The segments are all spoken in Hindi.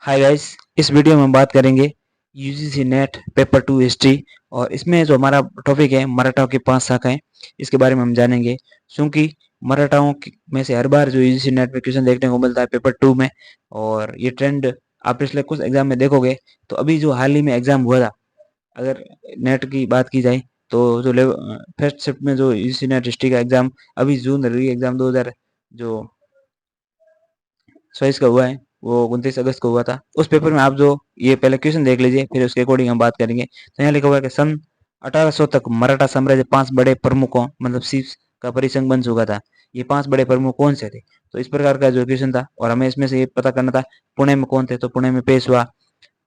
हाय गाइस, इस वीडियो में हम बात करेंगे यूजीसी नेट पेपर 2 हिस्ट्री। और इसमें जो हमारा टॉपिक है मराठाओं की 5 शाखाएं, इसके बारे में हम जानेंगे। क्योंकि में से हर बार जो यूजीसी नेट में क्वेश्चन देखने को मिलता है पेपर 2 में, और ये ट्रेंड आप पिछले कुछ एग्जाम में देखोगे। तो अभी जो हाल ही में एग्जाम हुआ था, अगर नेट की बात की जाए तो जो फर्स्ट शिफ्ट में जो यूजीसी नेट हिस्ट्री का एग्जाम अभी जून री एग्जाम 2000 जो 24 का हुआ है, वो 29 अगस्त को हुआ था। उस पेपर में आप जो ये पहले क्वेश्चन देख लीजिए, फिर उसके अकॉर्डिंग हम बात करेंगे। तो यहाँ लिखा हुआ है कि सन 1800 तक मराठा साम्राज्य 5 बड़े प्रमुखों मतलब सीफ्स का परिसंघ बन चुका था। ये 5 बड़े प्रमुख कौन से थे? तो इस प्रकार का जो क्वेश्चन था, और हमें इसमें से ये पता करना था पुणे में कौन थे। तो पुणे में पेशवा,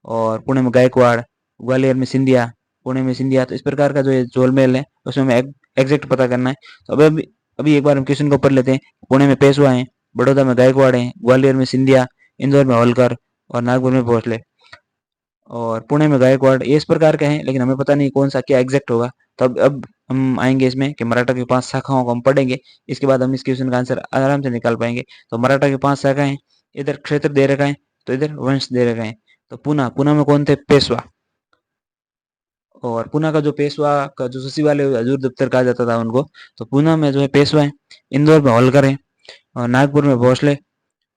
और पुणे में गायकवाड़, ग्वालियर में सिंधिया, पुणे में सिंधिया। तो इस प्रकार का जो ये जोलमेल है उसमें हमें एग्जैक्ट पता करना है। तो अभी अभी एक बार हम क्वेश्चन को पढ़ लेते हैं। पुणे में पेशवा है, बड़ौदा में गायकवाड़ है, ग्वालियर में सिंधिया, इंदौर में होलकर और नागपुर में भोसले और पुणे में गायकवाड़। ये इस प्रकार के हैं, लेकिन हमें पता नहीं कौन सा क्या एग्जैक्ट होगा। तो अब हम आएंगे इसमें कि मराठा की 5 शाखाओं को हम पढ़ेंगे। इसके बाद हम इस क्वेश्चन का आंसर आराम से निकाल पाएंगे। तो मराठा की 5 शाखाएं, इधर क्षेत्र दे रखा है, तो इधर वंश दे रखा है। तो पूना, पूना में कौन थे? पेशवा। और पूना का जो पेशवा का जो सचिवालय हजूर दफ्तर कहा जाता था उनको, तो पूना में जो है पेशवा है, इंदौर में होलकर है, और नागपुर में भोसले,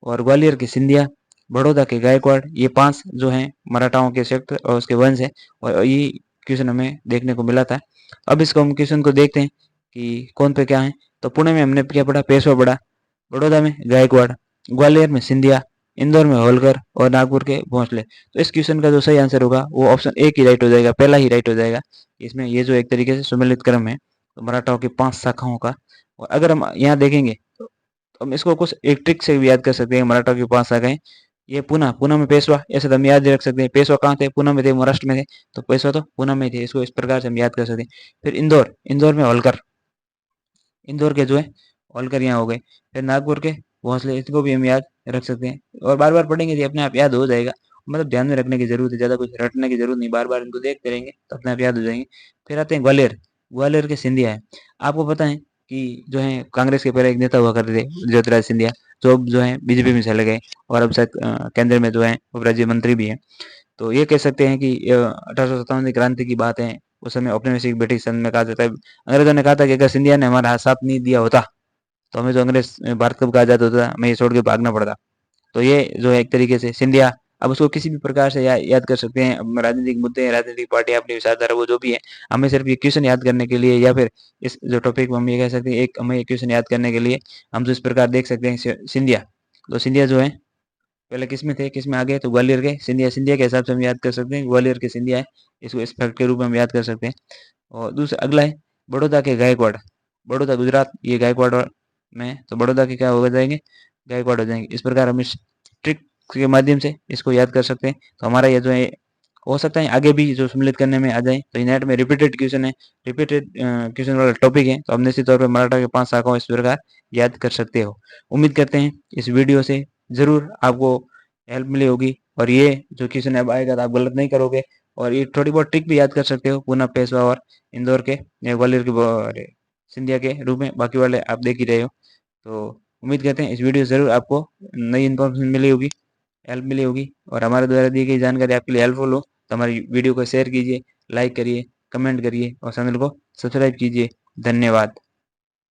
और ग्वालियर के सिंधिया, बड़ौदा के गायकवाड़। ये 5 जो हैं मराठाओं के क्षेत्र और उसके वंश है। और ये क्वेश्चन हमें देखने को मिला था। अब इसको हम क्वेश्चन को देखते हैं कि कौन पे क्या है। तो पुणे में हमने क्या पढ़ा? पेशवा पढ़ा, बड़ौदा में गायकवाड़, ग्वालियर में सिंधिया, इंदौर में होलकर और नागपुर के भोसले। तो इस क्वेश्चन का जो सही आंसर होगा वो ऑप्शन ए की राइट हो जाएगा, पहला ही राइट हो जाएगा। इसमें ये जो एक तरीके से सुमेलित क्रम है तो मराठाओं की 5 शाखाओं का। और अगर हम यहाँ देखेंगे तो हम इसको कुछ एक ट्रिक से भी याद कर सकते हैं। मराठा के 5 शाखाएं, ये पूना, पूना में पेशवा, ऐसे तो हम याद रख सकते हैं। पेशवा कहाँ थे? पूना में थे, महाराष्ट्र में थे। तो पेशवा तो पूना में थे, इसको इस प्रकार से हम याद कर सकते हैं। फिर इंदौर, इंदौर में होलकर, इंदौर के जो है होलकर यहाँ हो गए। फिर नागपुर के भोसले, इसको भी हम याद रख सकते हैं। और बार बार पढ़ेंगे तो अपने आप याद हो जाएगा। मतलब ध्यान में रखने की जरूरत है, ज्यादा कुछ रटने की जरूरत नहीं, बार बार इनको देखते रहेंगे तो अपने आप याद हो जाएंगे। फिर आते हैं ग्वालियर, ग्वालियर के सिंधिया है। आपको पता है कि जो है कांग्रेस के पहले एक नेता हुआ करते थे ज्योतिराज सिंधिया, जो अब जो है बीजेपी में चले गए, और अब शायद केंद्र में जो है उप राज्य मंत्री भी है। तो ये कह सकते हैं कि 1857 की क्रांति की बात है। उस समय औपनिवेशिक ब्रिटिश संघ में कहा जाता है, अंग्रेजों ने कहा था कि अगर सिंधिया ने हमारा साथ नहीं दिया होता तो हमें जो अंग्रेज भारत कब का आजाद होता, हमें ये छोड़ के भागना पड़ता। तो ये जो है एक तरीके से सिंधिया। अब उसको किसी भी प्रकार से याद कर सकते हैं। अब राजनीतिक मुद्दे, राजनीतिक पार्टी, अपनी विचारधारा, वो जो भी है, हमें सिर्फ ये क्वेश्चन याद करने के लिए, या फिर इस जो टॉपिक को हम ये कह सकते हैं, एक हमें क्वेश्चन याद करने के लिए हम जो इस प्रकार देख सकते हैं सिंधिया। तो सिंधिया जो है पहले किस में थे, किस में आ गए? तो ग्वालियर के सिंधिया, सिंधिया के हिसाब से हम याद कर सकते हैं ग्वालियर के सिंधिया है। इसको इस फैक्ट के रूप में हम याद कर सकते हैं। और दूसरा अगला है बड़ौदा के गायकवाड़, बड़ौदा गुजरात, ये गायकवाड़ में, तो बड़ौदा के क्या हो जाएंगे? गायकवाड़ हो जाएंगे। इस प्रकार हम इस ट्रिक के माध्यम से इसको याद कर सकते हैं। तो हमारा ये जो है हो सकता है आगे भी जो सम्मिलित करने में आ जाए। तो नेट में रिपीटेड क्वेश्चन है, रिपीटेड क्वेश्चन वाला टॉपिक है, तो आप निश्चित तौर पर मराठा के 5 शाखाओं इस प्रकार याद कर सकते हो। उम्मीद करते हैं इस वीडियो से जरूर आपको हेल्प मिली होगी, और ये जो क्वेश्चन अब आएगा तो आप गलत नहीं करोगे। और ये थोड़ी बहुत ट्रिक भी याद कर सकते हो, पूना, पेशवा और इंदौर के या ग्वालियर के सिंधिया के रूप में। बाकी वाले आप देख ही रहे हो। तो उम्मीद करते हैं इस वीडियो से जरूर आपको नई इन्फॉर्मेशन मिली होगी, हेल्प मिली होगी, और हमारे द्वारा दी गई जानकारी आपके लिए हेल्पफुल हो तो हमारी वीडियो को शेयर कीजिए, लाइक करिए, कमेंट करिए और चैनल को सब्सक्राइब कीजिए। धन्यवाद।